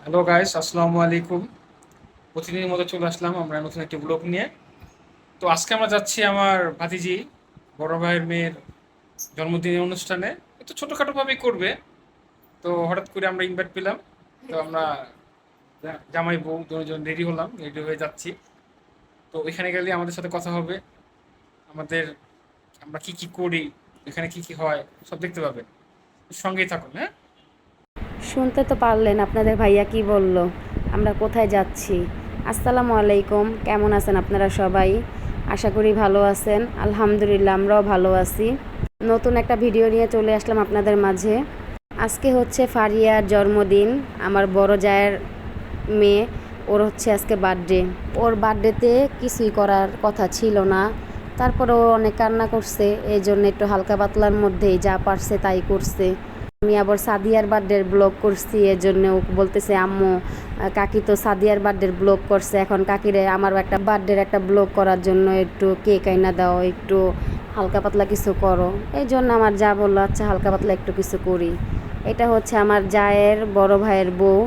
Hello guys, আসসালামু আলাইকুম। প্রতিদিনের মতো চলে আসলাম আমরা নতুন একটি ব্লগ নিয়ে। তো আজকে আমরা যাচ্ছি আমার ভাতিজি বড় ভাইয়ের মেয়ের জন্মদিনের অনুষ্ঠানে। একটু ছোটোখাটো ভাবেই করবে। তো হঠাৎ করে আমরা ইনভাইট পেলাম। তো আমরা জামাই বউ দুজন রেডি হলাম, রেডি হয়ে যাচ্ছি। তো এখানে গেলে আমাদের সাথে কথা হবে, আমাদের আমরা কি কি করি, এখানে কি কি হয় সব দেখতে পাবেন। সঙ্গেই থাকুন, হ্যাঁ। শুনতে তো পারলেন আপনাদের ভাইয়া কি বলল, আমরা কোথায় যাচ্ছি। আসসালামু আলাইকুম, কেমন আছেন আপনারা সবাই? আশা করি ভালো আছেন। আলহামদুলিল্লাহ, আমরাও ভালো আছি। নতুন একটা ভিডিও নিয়ে চলে আসলাম আপনাদের মাঝে। আজকে হচ্ছে ফারিয়ার জন্মদিন, আমার বড় জায়ের মেয়ে। ওর হচ্ছে আজকে বার্থডে। ওর বার্থডেতে কিছুই করার কথা ছিল না, তারপরে ও অনেক কান্না করছে, এই জন্য একটু হালকা পাতলার মধ্যেই যা পারছে তাই করছে। আমি আবার সাদিয়ার বার্থডের ব্লগ করছি, এর জন্য ও বলতেছে আম্মু কাকি তো সাদিয়ার বার্থডের ব্লগ করছে, এখন কাকিরে আমারও একটা বার্থডের একটা ব্লগ করার জন্য একটু কেক আইনা দাও, একটু হালকা পাতলা কিছু করো। এই জন্য আমার যা বললো আচ্ছা হালকা পাতলা একটু কিছু করি। এটা হচ্ছে আমার জায়ের বড় ভাইয়ের বউ।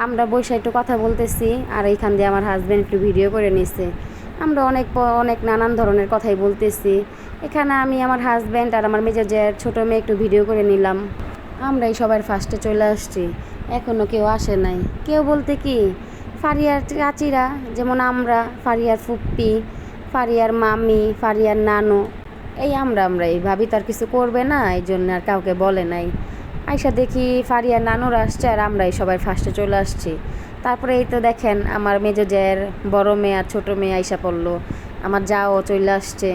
আমরা বসে একটু কথা বলতেছি, আর এইখান দিয়ে আমার হাজব্যান্ড একটু ভিডিও করে নিছে। আমরা অনেক অনেক নানান ধরনের কথাই বলতেছি। এখানে আমি, আমার হাজব্যান্ড আর আমার মেজো জায়ের ছোটো মেয়ে একটু ভিডিও করে নিলাম। আমরাই সবার ফার্স্টে চলে আসছি, এখনও কেউ আসে নাই। কেউ বলতে কি, ফারিয়ার চাচিরা, যেমন আমরা, ফারিয়ার ফুপ্পি, ফারিয়ার মামি, ফারিয়ার নানু, এই আমরাই ভাবি তার কিছু করবে না, এই জন্য আর কাউকে বলে নাই। আইসা দেখি ফারিয়ার নানুরা আসছে আর আমরাই সবাই ফার্স্টে চলে আসছি। তারপরে এই তো দেখেন আমার মেজো জায়ের বড় মেয়ে আর ছোটো মেয়ে আইসা পড়লো, আমার যাও চলে আসছে।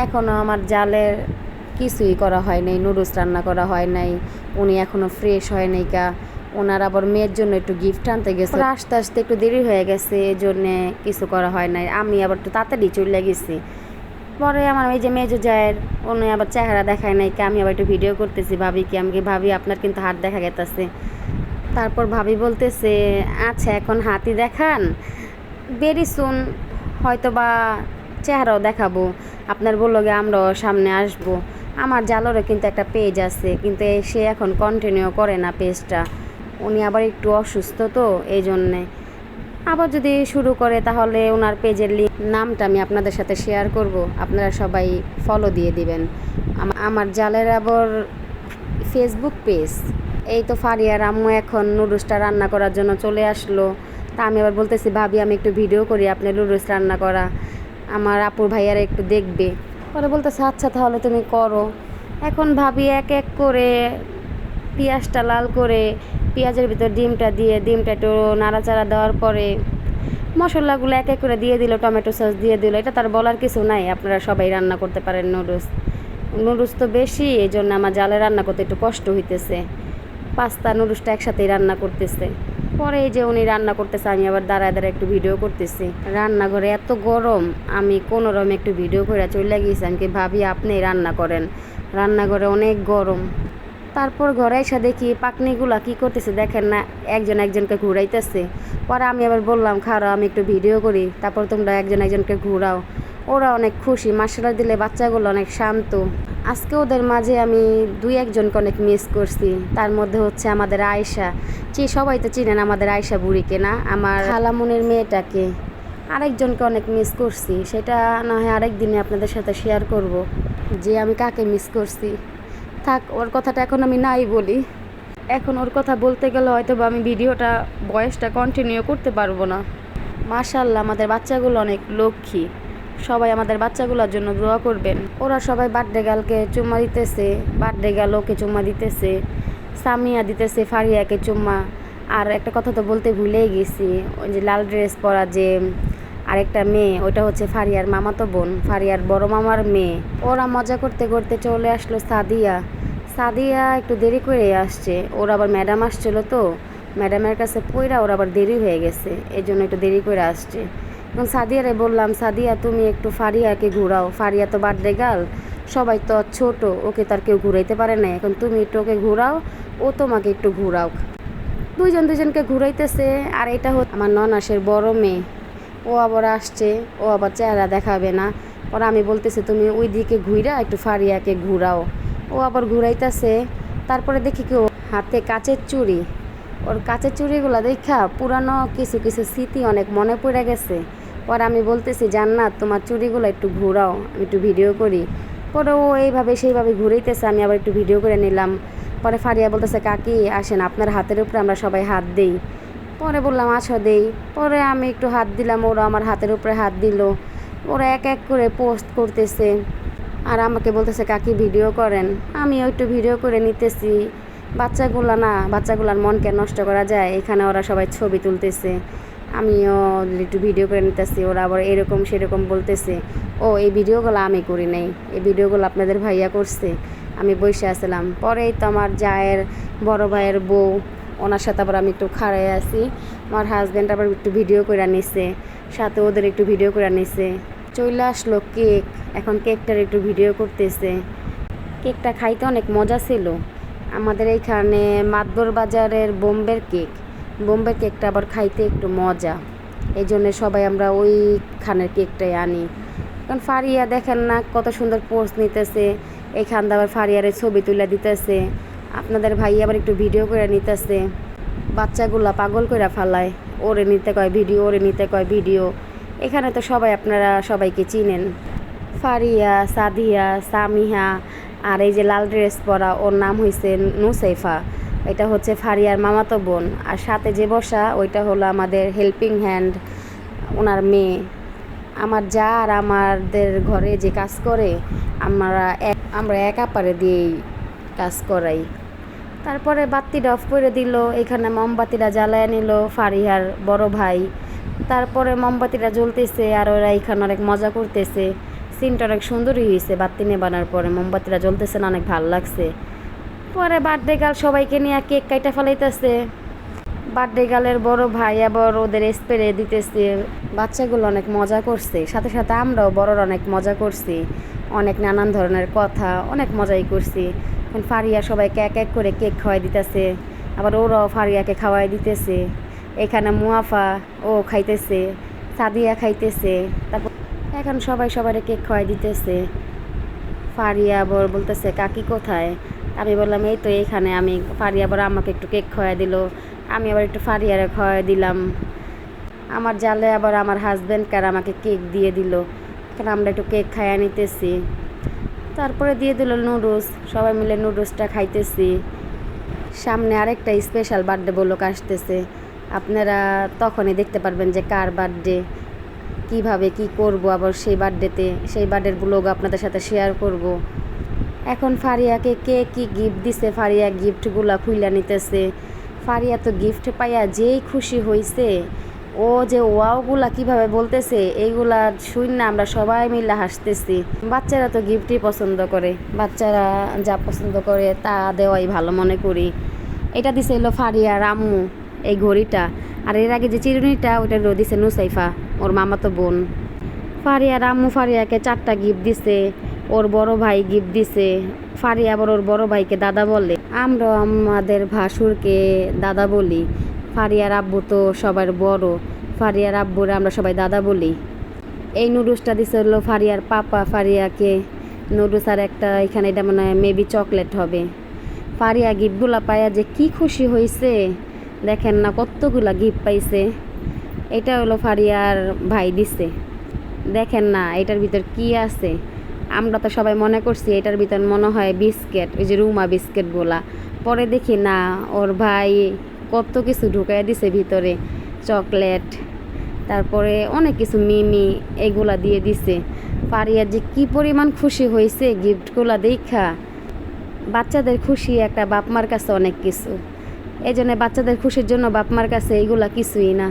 এখনও আমার জালের কিছুই করা হয় নাই, নুডলস রান্না করা হয় নাই, উনি এখনও ফ্রেশ হয় নাই কা। ওনার আবার মেয়ের জন্য একটু গিফট আনতে গেছে, আস্তে আস্তে একটু দেরি হয়ে গেছে, এই জন্যে কিছু করা হয় নাই। আমি আবার একটু তাড়াতাড়ি চলে গেছি। পরে আমার এই যে মেজো জায়ের, উনি আবার চেহারা দেখায় নাই কা। আমি আবার একটু ভিডিও করতেছি ভাবি কি, আমি কি ভাবি আপনার কিন্তু হাত দেখা গেতেছে। তারপর ভাবি বলতেছে আচ্ছা এখন হাতই দেখান, ভেরি সুন হয়তো বা চেহারাও দেখাবো, আপনার বললো গে আমরাও সামনে আসবো। আমার জালোরও কিন্তু একটা পেজ আছে, কিন্তু সে এখন কন্টিনিউ করে না পেজটা। উনি আবার একটু অসুস্থ, তো এই জন্যে আবার যদি শুরু করে তাহলে ওনার পেজের লিঙ্ক নামটা আমি আপনাদের সাথে শেয়ার করব, আপনারা সবাই ফলো দিয়ে দিবেন। আমার জালের আবার ফেসবুক পেজ। এই তো ফারিয়ার আম্মু এখন নুডলসটা রান্না করার জন্য চলে আসলো। তা আমি আবার বলতেছি ভাবি আমি একটু ভিডিও করি আপনি নুডলস রান্না করা, আমার আপুর ভাইয়ারা একটু দেখবে। পরে বলতেছে আচ্ছা তাহলে তুমি করো। এখন ভাবি এক এক করে পেঁয়াজটা লাল করে, পেঁয়াজের ভিতর ডিমটা দিয়ে, ডিমটা একটু নাড়াচাড়া দেওয়ার পরে মশলাগুলো এক এক করে দিয়ে দিল, টমেটো সস দিয়ে দিল। এটা তার বলার কিছু নাই, আপনারা সবাই রান্না করতে পারেন নুডলস। নুডলস তো বেশি, এই জন্য আমার জালে রান্না করতে একটু কষ্ট হইতেছে। পাস্তা নুডলসটা একসাথেই রান্না করতেছে। পরে এই যে উনি রান্না করতেছে, আমি আবার দাঁড়ায় দাঁড়ায় একটু ভিডিও করতেছি। রান্নাঘরে এত গরম, আমি কোনোরকম একটু ভিডিও করে চলে গিয়েছি। আমি কি ভাবি আপনি রান্না করেন, রান্নাঘরে অনেক গরম। তারপর ঘরে এসে দেখি পাকনিগুলা কি করতেছে দেখেন না, একজন একজনকে ঘুরাইতেছে। পরে আমি আবার বললাম খারাপ আমি একটু ভিডিও করি, তারপর তোমরা একজন একজনকে ঘুরাও। ওরা অনেক খুশি, মার্শাল্লাহ দিলে বাচ্চাগুলো অনেক শান্ত। আজকে ওদের মাঝে আমি দুই একজনকে অনেক মিস করছি। তার মধ্যে হচ্ছে আমাদের আয়শা, সবাই তো চিনেন আমাদের আয়শা বুড়িকে না, আমার খালামুনির মেয়েটাকে। আরেকজনকে অনেক মিস করছি, সেটা না হয় আরেক দিনে আপনাদের সাথে শেয়ার করব যে আমি কাকে মিস করছি। থাক, ওর কথাটা এখন আমি নাই বলি। এখন ওর কথা বলতে গেলে হয়তো বা আমি ভিডিওটা বয়সটা কন্টিনিউ করতে পারবো না। মাশাআল্লাহ আমাদের বাচ্চাগুলো অনেক লক্ষ্মী, সবাই আমাদের বাচ্চাগুলোর জন্য দোয়া করবেন। ওরা সবাই বার্থডে গার্লকে চুম্মা দিতেছে, বার্থডে গার্ল ওকে চুম্মা দিতেছে, সামিয়া দিতেছে ফারিয়াকে চুম্মা। আর একটা কথা তো বলতে ভুলেই গেছি, ওই যে লাল ড্রেস পরা যে আরেকটা মেয়ে, ওইটা হচ্ছে ফারিয়ার মামাতো বোন, ফারিয়ার বড় মামার মেয়ে। ওরা মজা করতে করতে চলে আসলো সাদিয়া। সাদিয়া একটু দেরি করে আসছে, ওর আবার ম্যাডাম আসছিল, তো ম্যাডামের কাছে পইরা ওর আবার দেরি হয়ে গেছে, এই জন্য একটু দেরি করে আসছে। এবং সাদিয়ারে বললাম সাদিয়া তুমি একটু ফারিয়াকে ঘুরাও, ফারিয়া তো বার্থডে গার্ল, সবাই তো ছোট, ওকে তার কেউ ঘুরাইতে পারে না, এখন তুমি একটু ওকে ঘুরাও, ও তোমাকে একটু ঘুরাও। দুইজন দুইজনকে ঘুরাইতেছে। আর এটা হচ্ছে আমার ননাসের বড় মেয়ে, ও আবার আসছে, ও আবার চেহারা দেখাবে না। পরে আমি বলতেছি তুমি ওই দিকে ঘুরা একটু ফারিয়াকে ঘুরাও, ও আবার ঘুরাইতেছে। তারপরে দেখি কি ও হাতে কাচের চুড়ি, ওর কাচের চুড়িগুলো দেখা পুরানো কিছু কিছু স্মৃতি অনেক মনে পড়ে গেছে। পরে আমি বলতেছি, জান্নাত তোমার চুড়িগুলো একটু ঘোরাও, আমি একটু ভিডিও করি। পরে ও এইভাবে সেইভাবে ঘুরাইতেছে, আমি আবার একটু ভিডিও করে নিলাম। পরে ফারিয়া বলতেছে, কাকি আসেন আপনার হাতের উপরে আমরা সবাই হাত দেই। পরে বললাম আচ্ছা দেই। পরে আমি একটু হাত দিলাম, ওরা আমার হাতের উপরে হাত দিল। ওরা এক এক করে পোস্ট করতেছে আর আমাকে বলতেছে কাকি ভিডিও করেন। আমিও একটু ভিডিও করে নিতেছি। বাচ্চাগুলার মনকে নষ্ট করা যায়, এখানে ওরা সবাই ছবি তুলতেছে, আমিও একটু ভিডিও করে নিতেছি। ওরা আবার এরকম সেরকম বলতেছে। ও এই ভিডিওগুলো আমি করি নাই, এই ভিডিওগুলো আপনাদের ভাইয়া করছে, আমি বসে আসলাম। পরেই তো আমার জায়ের বড় ভাইয়ের বউ, ওনার সাথে আবার আমি একটু খাড়াই আছি। আমার হাজব্যান্ড আবার একটু ভিডিও করে নিছে, সাথে ওদের একটু ভিডিও করে নিছে। চলে আসলো কেক, এখন কেকটার একটু ভিডিও করতেছে। কেকটা খাইতে অনেক মজা ছিল। আমাদের এইখানে মাতবর বাজারের বোম্বের কেকটা আবার খাইতে একটু মজা, এই জন্যে সবাই আমরা ওইখানের কেকটাই আনি। কারণ ফারিয়া দেখেন না কত সুন্দর পোজ নিতেছে, এইখান দিয়ে আবার ফারিয়ারে ছবি তুলে দিতেছে, আপনাদের ভাই আবার একটু ভিডিও করে নিতেছে। বাচ্চাগুলা পাগল করে ফালায়, ওরে নিতে কয় ভিডিও, ওরে নিতে কয় ভিডিও। এখানে তো সবাই আপনারা সবাইকে চিনেন, ফারিয়া, সাদিয়া, সামিহা। আর এই যে লাল ড্রেস পরা, ওর নাম হয়েছে নুসাইফা, এটা হচ্ছে ফারিয়ার মামাতো বোন। আর সাথে যে বসা ওইটা হলো আমাদের হেল্পিং হ্যান্ড, ওনার মেয়ে। আমার যা আর আমাদের ঘরে যে কাজ করে আমরা এক আপারে দিয়েই কাজ করাই। তারপরে বাতিটা অফ করে দিল, এখানে মোমবাতিটা জ্বালায় নিল ফারিহার বড় ভাই। তারপরে মোমবাতিটা জ্বলতেছে আর ওরা এখানে অনেক মজা করতেছে। সিনটা অনেক সুন্দরই হয়েছে, বাতি নেবানোর পরে মোমবাতিটা জ্বলতেছে না, অনেক ভালো লাগছে। পরে বার্থডে গার্ল সবাইকে নিয়ে কেক কাইটা ফেলাইতেছে। বার্থডে গার্লের বড় ভাই আবার ওদের স্প্রে দিতেছে। বাচ্চাগুলো অনেক মজা করছে, সাথে সাথে আমরাও বড়রা অনেক মজা করছি, অনেক নানান ধরনের কথা, অনেক মজাই করছি। এখন ফারিয়া সবাইকে এক এক করে কেক খাওয়াই দিতেছে, আবার ওরাও ফারিয়াকে খাওয়াই দিতেছে। এখানে মুয়াফা ও খাইতেছে, সাদিয়া খাইতেছে। তারপর এখন সবাই সবাই কেক খাওয়াই দিতেছে। ফারিয়া আবার বলতেছে কাকি কোথায়, আমি বললাম এই তো এখানে। ফারিয়া আবার আমাকে একটু কেক খাওয়াই দিল, আমি আবার একটু ফারিয়ারে খাওয়াই দিলাম। আমার জালে আবার আমার হাজব্যান্ডকে আর আমাকে কেক দিয়ে দিল। এখানে আমরা একটু কেক খাইয়া নিতেছি। তারপরে দিয়ে দিল নুডলস, সবাই মিলে নুডলসটা খাইতেছি। সামনে আরেকটা স্পেশাল বার্থডে বলক আসতেছে, আপনারা তখনই দেখতে পারবেন যে কার বার্থডে, কিভাবে কি করব। আবার সেই বার্থডের ব্লগ আপনাদের সাথে শেয়ার করব। এখন ফারিয়াকে কে কি গিফট দিছে, ফারিয়া গিফটগুলা খুইলা নিতেছে। ফারিয়া তো গিফট পাইয়া যেই খুশি হয়েছে, ও যে ওয়াওগুলা কিভাবে বলতেছে, এইগুলা শুন না আমরা সবাই মিলে হাসতেছি। বাচ্চারা তো গিফটই পছন্দ করে, বাচ্চারা যা পছন্দ করে তা দেওয়াই ভালো মনে করি। এটা দিছে এলো ফারিয়ার আম্মু, এই ঘড়িটা। আর এর আগে যে চিরুনিটা ওইটা দিছে নুসাইফা, ওর মামাতো বোন। ফারিয়ার আম্মু ফারিয়াকে 4টা গিফট দিছে, ওর বড় ভাই গিফট দিছে। ফারিয়া আবার ওর বড় ভাইকে দাদা বলে, আমরা আমাদের ভাসুরকে দাদা বলি। ফারিয়ার আব্বু তো সবার বড়, ফারিয়ার আব্বুরা আমরা সবাই দাদা বলি। এই নুডলসটা দিছে হলো ফারিয়ার পাপা ফারিয়াকে। নুডলস আর একটা এখানে, এটা মনে হয় মেবি চকলেট হবে। ফারিয়া গিফটগুলা পাইয়া যে কি খুশি হয়েছে, দেখেন না কতগুলা গিফট পাইছে। এটা হলো ফারিয়ার ভাই দিছে, দেখেন না এটার ভিতর কি আছে। আমরা তো সবাই মনে করছি এটার ভিতর মনে হয় বিস্কিট, ওই যে রুমা বিস্কিটগুলা। পরে দেখি না, ওর ভাই কত কিছু ঢুকাই দিছে ভিতরে, চকলেট, তারপরে অনেক কিছু মিমি এগুলা দিয়ে দিছে। ফারিয়া যে কি পরিমাণ খুশি হয়েছে গিফটগুলা দেখা। বাচ্চাদের খুশি একটা বাপ মার কাছে অনেক কিছু, এই জন্য বাচ্চাদের খুশির জন্য বাপ মার কাছে এইগুলা কিছুই না।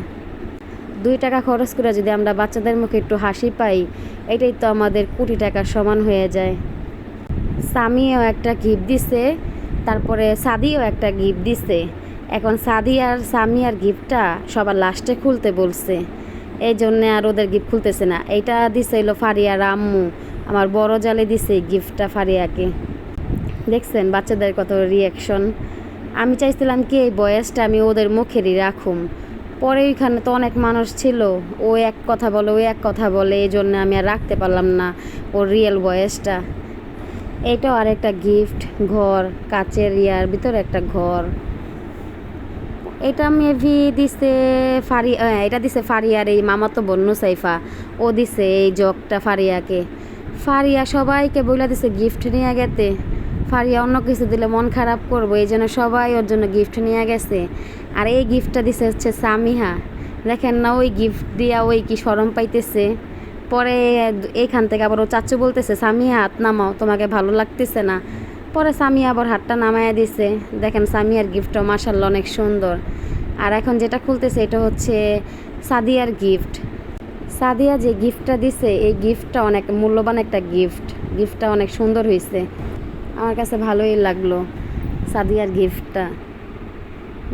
2 টাকা খরচ করে যদি আমরা বাচ্চাদের মুখে একটু হাসি পাই, এটাই তো আমাদের কোটি টাকার সমান হয়ে যায়। সামিও একটা গিফট দিছে, তারপরে সাদিও একটা গিফট দিছে। এখন সাদি আর সামিয়ার গিফটটা সবার লাস্টে খুলতে বলছে, এই জন্যে আর ওদের গিফট খুলতেছে না। এইটা দিছে হলো ফারিয়ার আম্মু, আমার বড় জালে দিছে গিফটটা ফারিয়াকে। দেখছেন বাচ্চাদের কত রিয়াকশন। আমি চাইছিলাম কি এই বয়সটা আমি ওদের মুখেরই রাখুম, পরে ওইখানে তো অনেক মানুষ ছিল, ও এক কথা বলে ও এক কথা বলে, এই জন্য আমি আর রাখতে পারলাম না ওর রিয়েল বয়সটা। এইটাও আরেকটা গিফট, ঘর, কাচের ইয়ার ভিতরে একটা ঘর। এটা মেভি দিছে এটা দিছে ফারিয়ার এই মামাতো বোন নুসাইফা, ও দিছে এই জগটা ফারিয়াকে। ফারিয়া সবাইকে বইলা দিছে গিফট নিয়ে গেতে। ফারিয়া অন্য কিছু দিলে মন খারাপ করবো, এই জন্য সবাই ওর জন্য গিফট নিয়ে গেছে। আর এই গিফটটা দিছে হচ্ছে সামিহা। দেখেন না, ওই গিফট দিয়া ওই কি শরম পাইতেছে। পরে এইখান থেকে আবার ও চাচু বলতেছে সামিয়া হাত নামাও, তোমাকে ভালো লাগতেছে না। পরে সামিয়া আবার হাতটা নামায়া দিছে। দেখেন সামিয়ার গিফটটা মাশাআল্লাহ অনেক সুন্দর। আর এখন যেটা খুলতেছে এটা হচ্ছে সাদিয়ার গিফট। সাদিয়া যে গিফটটা দিছে এই গিফটটা অনেক মূল্যবান একটা গিফট। গিফটটা অনেক সুন্দর হয়েছে, আমার কাছে ভালোই লাগলো সাদিয়ার গিফটটা।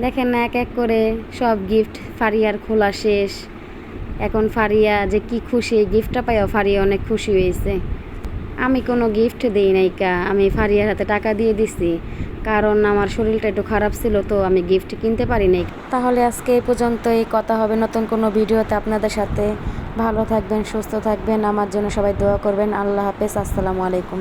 দেখেন না, এক এক করে সব গিফট ফারিয়ার খোলা শেষ। এখন ফারিয়া যে কি খুশি, এই গিফটটা পাইও ফারিয়া অনেক খুশি হয়েছে। আমি কোনো গিফট দিই নাই কা, আমি ফারিয়ার হাতে টাকা দিয়ে দিছি, কারণ আমার শরীরটা একটু খারাপ ছিল, তো আমি গিফট কিনতে পারি নাই। তাহলে আজকে এই পর্যন্তই, কথা হবে নতুন কোনো ভিডিওতে আপনাদের সাথে। ভালো থাকবেন, সুস্থ থাকবেন, আমার জন্য সবাই দোয়া করবেন। আল্লাহ হাফেজ, আসসালামু আলাইকুম।